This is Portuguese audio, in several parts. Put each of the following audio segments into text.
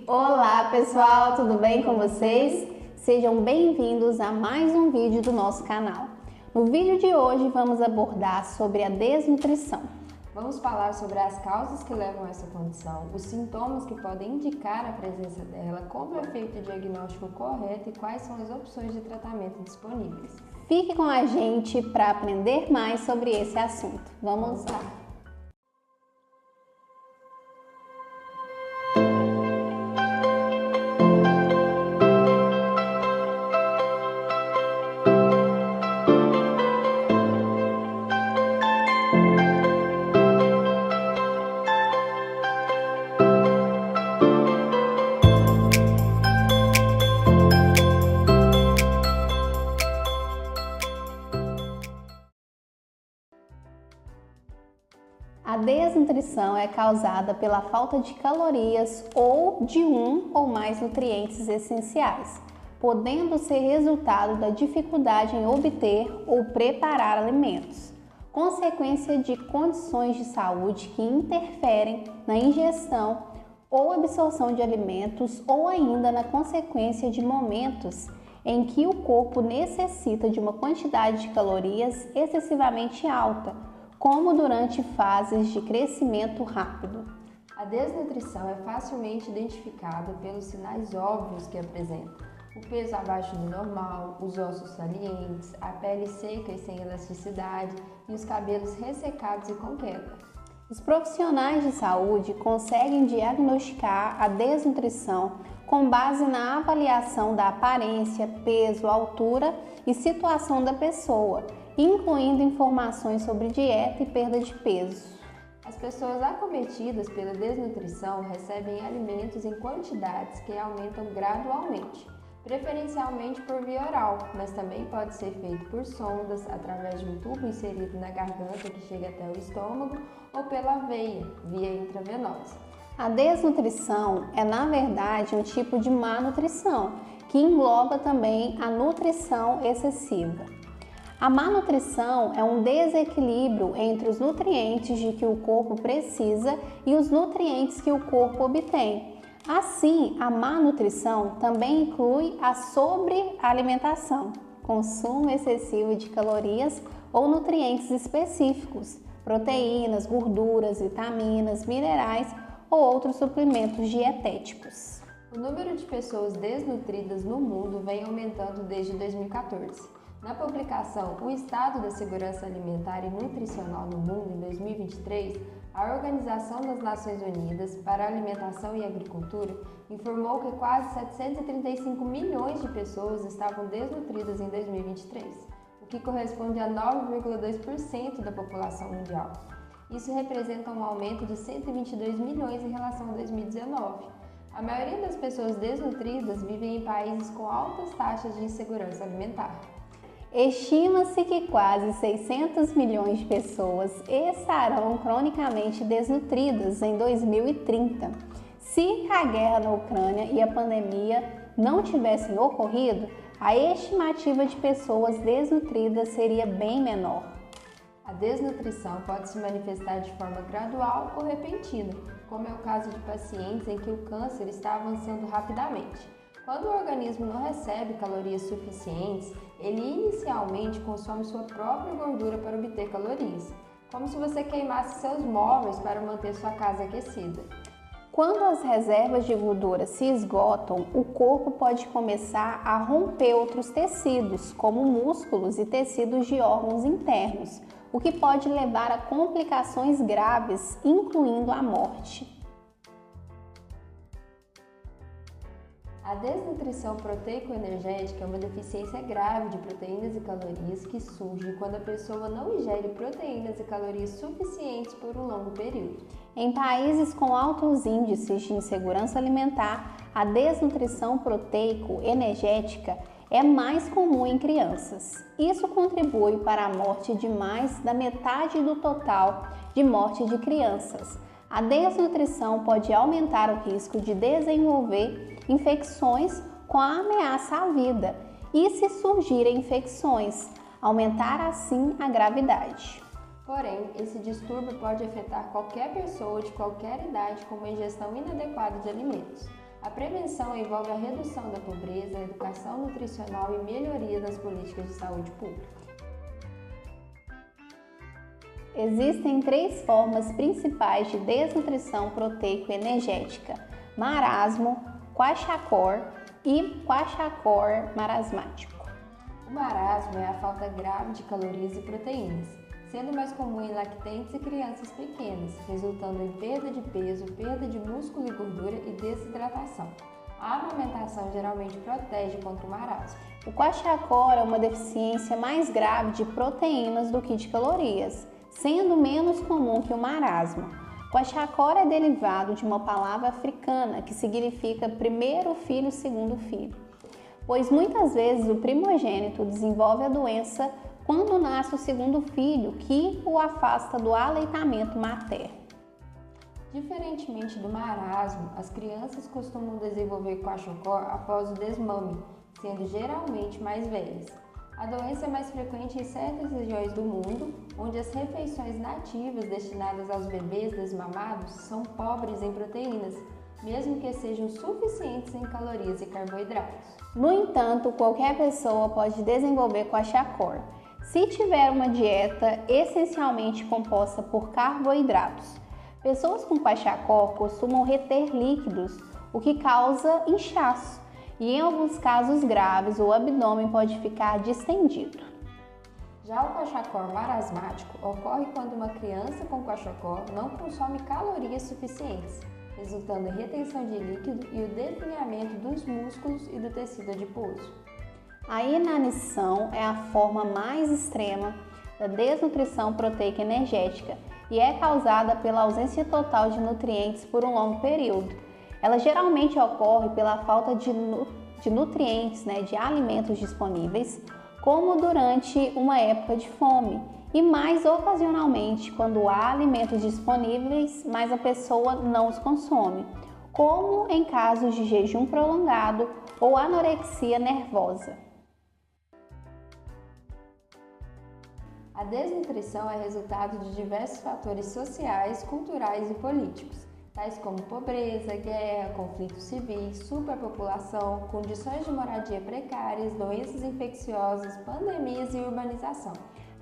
Olá pessoal, tudo bem com vocês? Sejam bem-vindos a mais um vídeo do nosso canal. No vídeo de hoje vamos abordar sobre a desnutrição. Vamos falar sobre as causas que levam a essa condição, os sintomas que podem indicar a presença dela, como é feito o diagnóstico correto e quais são as opções de tratamento disponíveis. Fique com a gente para aprender mais sobre esse assunto. Vamos lá! A desnutrição é causada pela falta de calorias ou de um ou mais nutrientes essenciais, podendo ser resultado da dificuldade em obter ou preparar alimentos, consequência de condições de saúde que interferem na ingestão ou absorção de alimentos ou ainda na consequência de momentos em que o corpo necessita de uma quantidade de calorias excessivamente alta, como durante fases de crescimento rápido. A desnutrição é facilmente identificada pelos sinais óbvios que apresenta: o peso abaixo do normal, os ossos salientes, a pele seca e sem elasticidade e os cabelos ressecados e com queda. Os profissionais de saúde conseguem diagnosticar a desnutrição com base na avaliação da aparência, peso, altura e situação da pessoa, incluindo informações sobre dieta e perda de peso. As pessoas acometidas pela desnutrição recebem alimentos em quantidades que aumentam gradualmente, preferencialmente por via oral, mas também pode ser feito por sondas, através de um tubo inserido na garganta que chega até o estômago ou pela veia, via intravenosa. A desnutrição é, na verdade, um tipo de má nutrição, que engloba também a nutrição excessiva. A má nutrição é um desequilíbrio entre os nutrientes de que o corpo precisa e os nutrientes que o corpo obtém. Assim, a má nutrição também inclui a sobrealimentação, consumo excessivo de calorias ou nutrientes específicos, proteínas, gorduras, vitaminas, minerais ou outros suplementos dietéticos. O número de pessoas desnutridas no mundo vem aumentando desde 2014. Na publicação O Estado da Segurança Alimentar e Nutricional no Mundo em 2023, a Organização das Nações Unidas para a Alimentação e Agricultura informou que quase 735 milhões de pessoas estavam desnutridas em 2023, o que corresponde a 9,2% da população mundial. Isso representa um aumento de 122 milhões em relação a 2019. A maioria das pessoas desnutridas vivem em países com altas taxas de insegurança alimentar. Estima-se que quase 600 milhões de pessoas estarão cronicamente desnutridas em 2030. Se a guerra na Ucrânia e a pandemia não tivessem ocorrido, a estimativa de pessoas desnutridas seria bem menor. A desnutrição pode se manifestar de forma gradual ou repentina, como é o caso de pacientes em que o câncer está avançando rapidamente. Quando o organismo não recebe calorias suficientes, ele inicialmente consome sua própria gordura para obter calorias, como se você queimasse seus móveis para manter sua casa aquecida. Quando as reservas de gordura se esgotam, o corpo pode começar a romper outros tecidos, como músculos e tecidos de órgãos internos, o que pode levar a complicações graves, incluindo a morte. A desnutrição proteico-energética é uma deficiência grave de proteínas e calorias que surge quando a pessoa não ingere proteínas e calorias suficientes por um longo período. Em países com altos índices de insegurança alimentar, a desnutrição proteico-energética é mais comum em crianças. Isso contribui para a morte de mais da metade do total de morte de crianças. A desnutrição pode aumentar o risco de desenvolver infecções com a ameaça à vida e, se surgirem infecções, aumentar assim a gravidade. Porém, esse distúrbio pode afetar qualquer pessoa de qualquer idade com uma ingestão inadequada de alimentos. A prevenção envolve a redução da pobreza, a educação nutricional e melhoria das políticas de saúde pública. Existem 3 formas principais de desnutrição proteico-energética: marasmo, kwashiorkor e kwashiorkor marasmático. O marasmo é a falta grave de calorias e proteínas, sendo mais comum em lactentes e crianças pequenas, resultando em perda de peso, perda de músculo e gordura e desidratação. A amamentação geralmente protege contra o marasmo. O kwashiorkor é uma deficiência mais grave de proteínas do que de calorias, sendo menos comum que o marasmo. Kwashiorkor é derivado de uma palavra africana que significa primeiro filho, segundo filho, pois muitas vezes o primogênito desenvolve a doença quando nasce o segundo filho, que o afasta do aleitamento materno. Diferentemente do marasmo, as crianças costumam desenvolver kwashiorkor após o desmame, sendo geralmente mais velhas. A doença é mais frequente em certas regiões do mundo, onde as refeições nativas destinadas aos bebês desmamados são pobres em proteínas, mesmo que sejam suficientes em calorias e carboidratos. No entanto, qualquer pessoa pode desenvolver kwashiorkor, se tiver uma dieta essencialmente composta por carboidratos. Pessoas com kwashiorkor costumam reter líquidos, o que causa inchaço, e em alguns casos graves o abdômen pode ficar distendido. Já o kwashiorkor marasmático ocorre quando uma criança com kwashiorkor não consome calorias suficientes, resultando em retenção de líquido e o definhamento dos músculos e do tecido adiposo. A inanição é a forma mais extrema da desnutrição proteica energética e é causada pela ausência total de nutrientes por um longo período. Ela geralmente ocorre pela falta de nutrientes, de alimentos disponíveis, como durante uma época de fome, e mais ocasionalmente quando há alimentos disponíveis, mas a pessoa não os consome, como em casos de jejum prolongado ou anorexia nervosa. A desnutrição é resultado de diversos fatores sociais, culturais e políticos, tais como pobreza, guerra, conflitos civis, superpopulação, condições de moradia precárias, doenças infecciosas, pandemias e urbanização.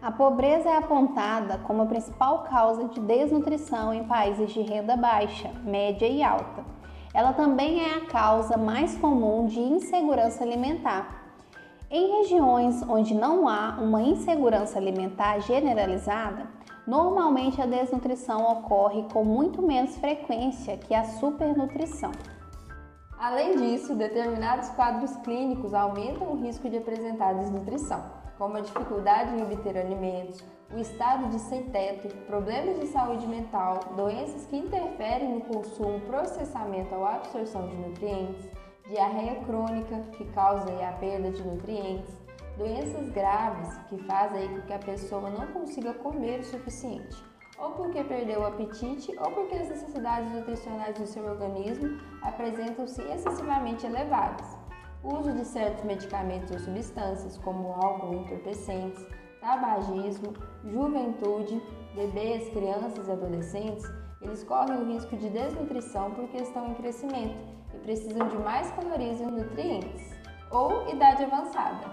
A pobreza é apontada como a principal causa de desnutrição em países de renda baixa, média e alta. Ela também é a causa mais comum de insegurança alimentar. Em regiões onde não há uma insegurança alimentar generalizada, normalmente a desnutrição ocorre com muito menos frequência que a supernutrição. Além disso, determinados quadros clínicos aumentam o risco de apresentar desnutrição, como a dificuldade em obter alimentos, o estado de sem-teto, problemas de saúde mental, doenças que interferem no consumo, processamento ou absorção de nutrientes, diarreia crônica, que causa a perda de nutrientes, doenças graves, que fazem com que a pessoa não consiga comer o suficiente, ou porque perdeu o apetite, ou porque as necessidades nutricionais do seu organismo apresentam-se excessivamente elevadas. O uso de certos medicamentos ou substâncias, como álcool e entorpecentes, tabagismo, juventude, bebês, crianças e adolescentes, eles correm o risco de desnutrição porque estão em crescimento e precisam de mais calorias e nutrientes, ou idade avançada.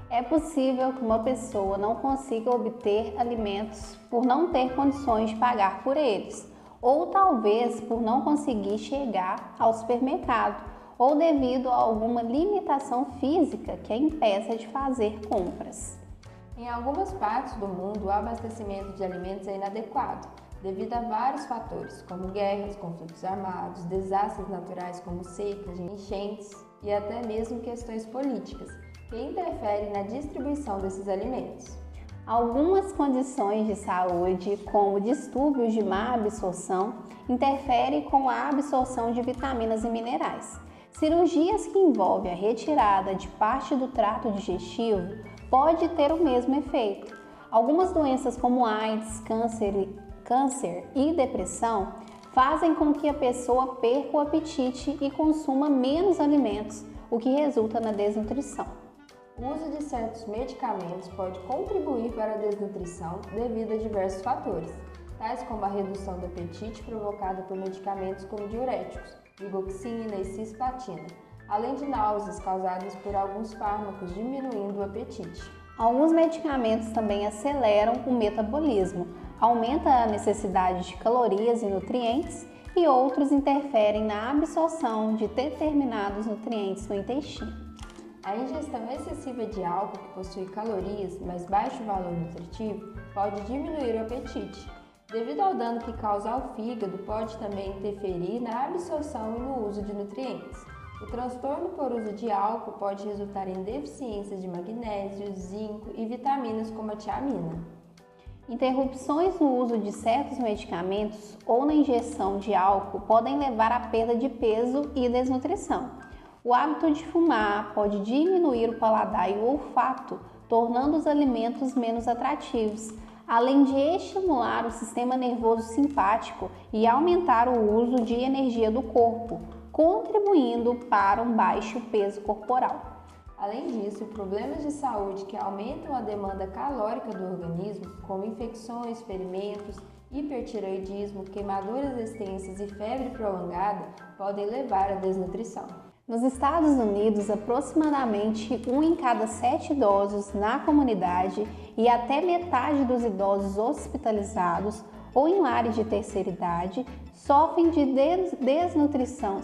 É possível que uma pessoa não consiga obter alimentos por não ter condições de pagar por eles, ou talvez por não conseguir chegar ao supermercado, ou devido a alguma limitação física que a impeça de fazer compras. Em algumas partes do mundo, o abastecimento de alimentos é inadequado, devido a vários fatores, como guerras, conflitos armados, desastres naturais como secas, enchentes e até mesmo questões políticas, que interferem na distribuição desses alimentos. Algumas condições de saúde, como distúrbios de má absorção, interferem com a absorção de vitaminas e minerais. Cirurgias que envolvem a retirada de parte do trato digestivo pode ter o mesmo efeito. Algumas doenças como AIDS, câncer e depressão fazem com que a pessoa perca o apetite e consuma menos alimentos, o que resulta na desnutrição. O uso de certos medicamentos pode contribuir para a desnutrição devido a diversos fatores, tais como a redução do apetite provocada por medicamentos como diuréticos, digoxina e cisplatina, além de náuseas causadas por alguns fármacos, diminuindo o apetite. Alguns medicamentos também aceleram o metabolismo, aumenta a necessidade de calorias e nutrientes, e outros interferem na absorção de determinados nutrientes no intestino. A ingestão excessiva de álcool, que possui calorias, mas baixo valor nutritivo, pode diminuir o apetite. Devido ao dano que causa ao fígado, pode também interferir na absorção e no uso de nutrientes. O transtorno por uso de álcool pode resultar em deficiências de magnésio, zinco e vitaminas como a tiamina. Interrupções no uso de certos medicamentos ou na ingestão de álcool podem levar à perda de peso e desnutrição. O hábito de fumar pode diminuir o paladar e o olfato, tornando os alimentos menos atrativos, além de estimular o sistema nervoso simpático e aumentar o uso de energia do corpo, contribuindo para um baixo peso corporal. Além disso, problemas de saúde que aumentam a demanda calórica do organismo, como infecções, ferimentos, hipertireoidismo, queimaduras extensas e febre prolongada, podem levar à desnutrição. Nos Estados Unidos, aproximadamente 1 em cada 7 idosos na comunidade e até metade dos idosos hospitalizados ou em lares de terceira idade sofrem de desnutrição.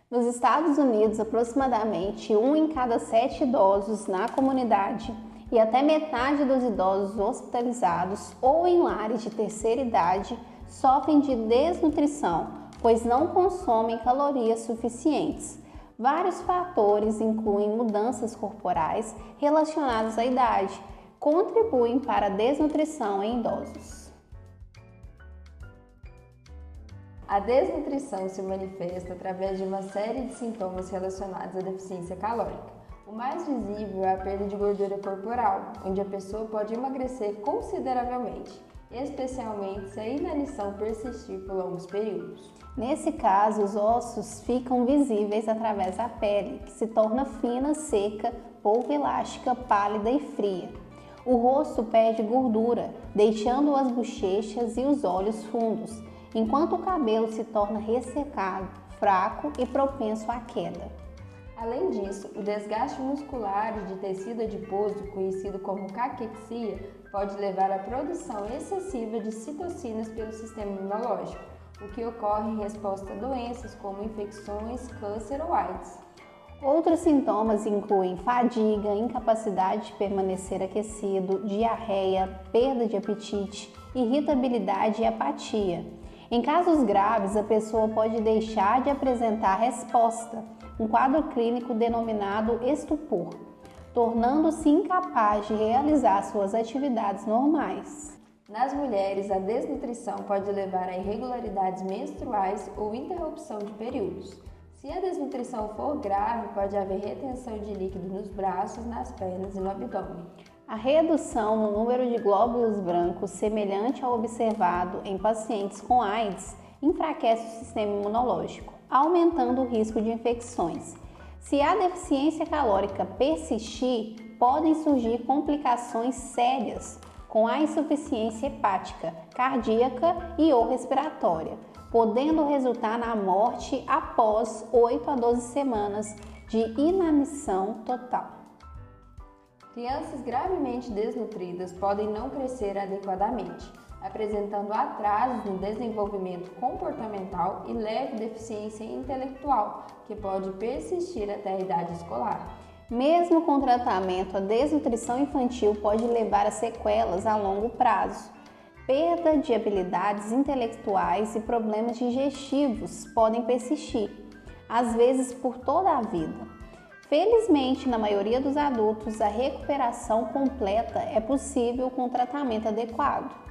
Nos Estados Unidos, aproximadamente 1 em cada 7 idosos na comunidade e até metade dos idosos hospitalizados ou em lares de terceira idade sofrem de desnutrição, pois não consomem calorias suficientes. Vários fatores incluem mudanças corporais relacionadas à idade, contribuem para a desnutrição em idosos. A desnutrição se manifesta através de uma série de sintomas relacionados à deficiência calórica. O mais visível é a perda de gordura corporal, onde a pessoa pode emagrecer consideravelmente, especialmente se a inanição persistir por longos períodos. Nesse caso, os ossos ficam visíveis através da pele, que se torna fina, seca, pouco elástica, pálida e fria. O rosto perde gordura, deixando as bochechas e os olhos fundos, enquanto o cabelo se torna ressecado, fraco e propenso à queda. Além disso, o desgaste muscular e de tecido adiposo, conhecido como caquexia, pode levar à produção excessiva de citocinas pelo sistema imunológico, o que ocorre em resposta a doenças como infecções, câncer ou AIDS. Outros sintomas incluem fadiga, incapacidade de permanecer aquecido, diarreia, perda de apetite, irritabilidade e apatia. Em casos graves, a pessoa pode deixar de apresentar resposta, um quadro clínico denominado estupor, tornando-se incapaz de realizar suas atividades normais. Nas mulheres, a desnutrição pode levar a irregularidades menstruais ou interrupção de períodos. Se a desnutrição for grave, pode haver retenção de líquido nos braços, nas pernas e no abdômen. A redução no número de glóbulos brancos, semelhante ao observado em pacientes com AIDS, enfraquece o sistema imunológico, aumentando o risco de infecções. Se a deficiência calórica persistir, podem surgir complicações sérias, com a insuficiência hepática, cardíaca e ou respiratória, podendo resultar na morte após 8 a 12 semanas de inanição total. Crianças gravemente desnutridas podem não crescer adequadamente, apresentando atrasos no desenvolvimento comportamental e leve deficiência intelectual, que pode persistir até a idade escolar. Mesmo com tratamento, a desnutrição infantil pode levar a sequelas a longo prazo. Perda de habilidades intelectuais e problemas digestivos podem persistir, às vezes por toda a vida. Felizmente, na maioria dos adultos, a recuperação completa é possível com tratamento adequado.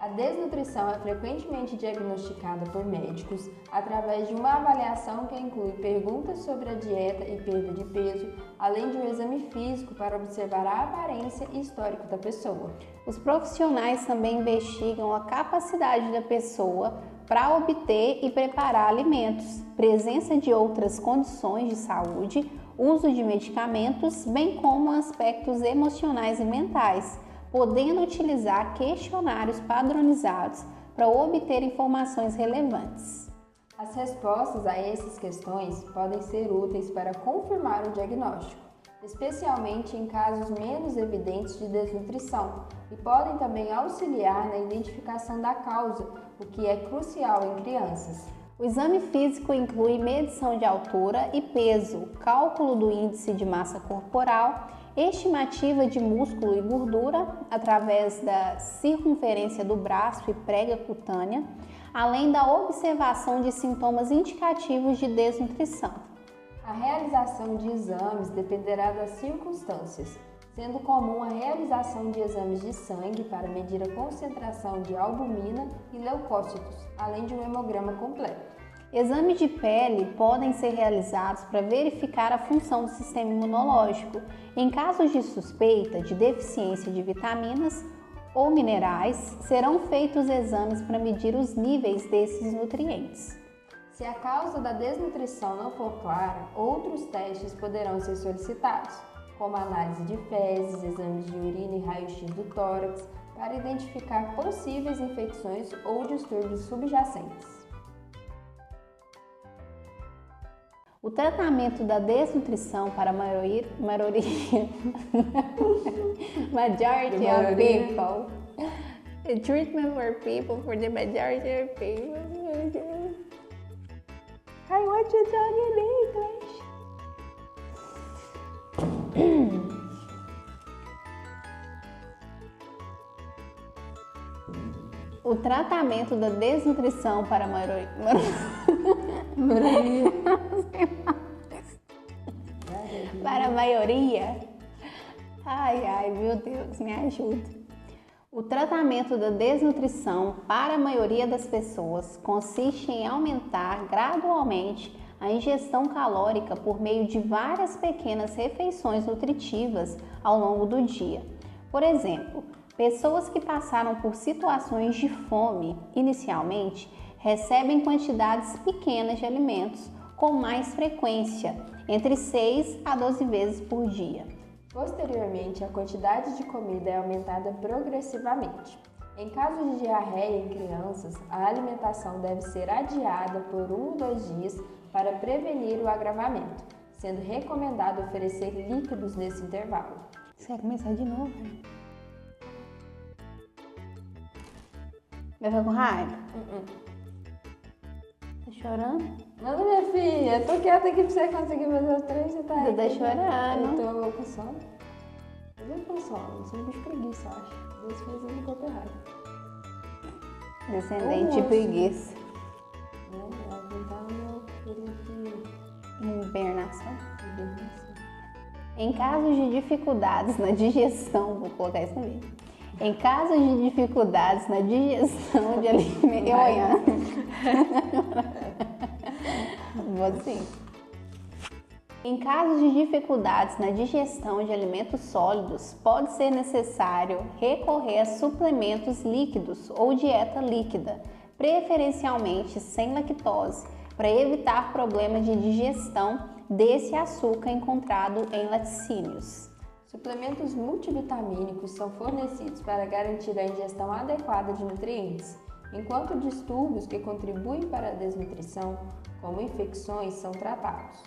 A desnutrição é frequentemente diagnosticada por médicos através de uma avaliação que inclui perguntas sobre a dieta e perda de peso, além de um exame físico para observar a aparência e histórico da pessoa. Os profissionais também investigam a capacidade da pessoa para obter e preparar alimentos, presença de outras condições de saúde, uso de medicamentos, bem como aspectos emocionais e mentais, podendo utilizar questionários padronizados para obter informações relevantes. As respostas a essas questões podem ser úteis para confirmar o diagnóstico, especialmente em casos menos evidentes de desnutrição, e podem também auxiliar na identificação da causa, o que é crucial em crianças. O exame físico inclui medição de altura e peso, cálculo do índice de massa corporal, estimativa de músculo e gordura através da circunferência do braço e prega cutânea, além da observação de sintomas indicativos de desnutrição. A realização de exames dependerá das circunstâncias, sendo comum a realização de exames de sangue para medir a concentração de albumina e leucócitos, além de um hemograma completo. Exames de pele podem ser realizados para verificar a função do sistema imunológico. Em casos de suspeita de deficiência de vitaminas ou minerais, serão feitos exames para medir os níveis desses nutrientes. Se a causa da desnutrição não for clara, outros testes poderão ser solicitados, como análise de fezes, exames de urina e raio-x do tórax, para identificar possíveis infecções ou distúrbios subjacentes. O tratamento da desnutrição para a majority of people. The treatment for people, for the majority of people. I want to talk in English. O tratamento da desnutrição para a maioria. Para a maioria. Ai, meu Deus, me ajuda. O tratamento da desnutrição para a maioria das pessoas consiste em aumentar gradualmente a ingestão calórica por meio de várias pequenas refeições nutritivas ao longo do dia. Por exemplo, pessoas que passaram por situações de fome inicialmente recebem quantidades pequenas de alimentos com mais frequência, entre 6 a 12 vezes por dia. Posteriormente, a quantidade de comida é aumentada progressivamente. Em caso de diarreia em crianças, a alimentação deve ser adiada por 1 ou 2 dias para prevenir o agravamento, sendo recomendado oferecer líquidos nesse intervalo. Você vai começar de novo? Vai ficar com raiva? Tá chorando? Não, minha filha, eu tô quieta aqui pra você conseguir fazer os 3, você tá aí. Você tá chorando. Eu tô com sono. Eu tô com sono, eu sou um bicho preguiça, eu acho. Às vezes fez um corpo errado. Descendente de preguiça. Ela tá no meu período de Hibernação. hibernação. Em casos de dificuldades na digestão, vou colocar isso ali. Em casos de dificuldades na digestão de alimentos. Vou assim. Em casos de dificuldades na digestão de alimentos sólidos, pode ser necessário recorrer a suplementos líquidos ou dieta líquida, preferencialmente sem lactose, para evitar problemas de digestão desse açúcar encontrado em laticínios. Suplementos multivitamínicos são fornecidos para garantir a ingestão adequada de nutrientes, enquanto distúrbios que contribuem para a desnutrição, como infecções, são tratados.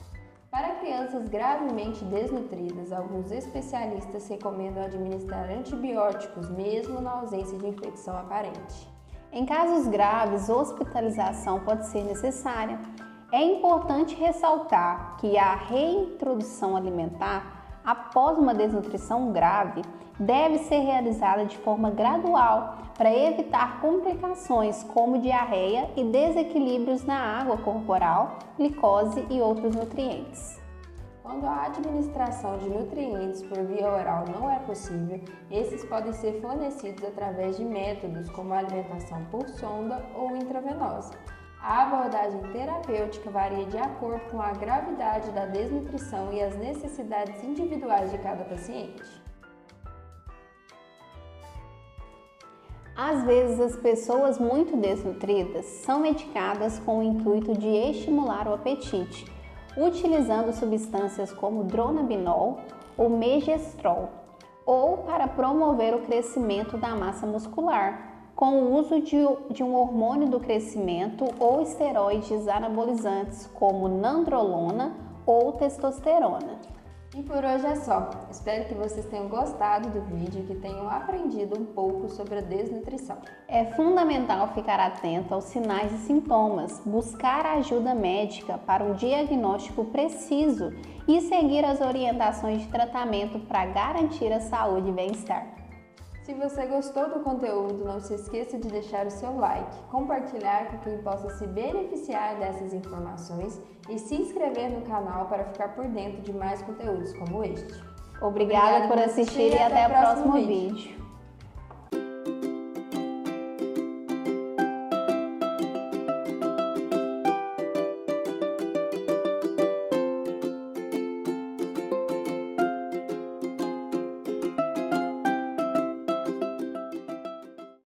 Para crianças gravemente desnutridas, alguns especialistas recomendam administrar antibióticos, mesmo na ausência de infecção aparente. Em casos graves, hospitalização pode ser necessária. É importante ressaltar que a reintrodução alimentar após uma desnutrição grave deve ser realizada de forma gradual para evitar complicações como diarreia e desequilíbrios na água corporal, glicose e outros nutrientes. Quando a administração de nutrientes por via oral não é possível, esses podem ser fornecidos através de métodos como a alimentação por sonda ou intravenosa. A abordagem terapêutica varia de acordo com a gravidade da desnutrição e as necessidades individuais de cada paciente. Às vezes, as pessoas muito desnutridas são medicadas com o intuito de estimular o apetite, utilizando substâncias como dronabinol ou megestrol. ou para promover o crescimento da massa muscular, com o uso de um hormônio do crescimento ou esteroides anabolizantes como nandrolona ou testosterona. E por hoje é só. Espero que vocês tenham gostado do vídeo e que tenham aprendido um pouco sobre a desnutrição. É fundamental ficar atento aos sinais e sintomas, buscar ajuda médica para um diagnóstico preciso e seguir as orientações de tratamento para garantir a saúde e bem-estar. Se você gostou do conteúdo, não se esqueça de deixar o seu like, compartilhar com quem possa se beneficiar dessas informações e se inscrever no canal para ficar por dentro de mais conteúdos como este. Obrigada por assistir e até o próximo vídeo.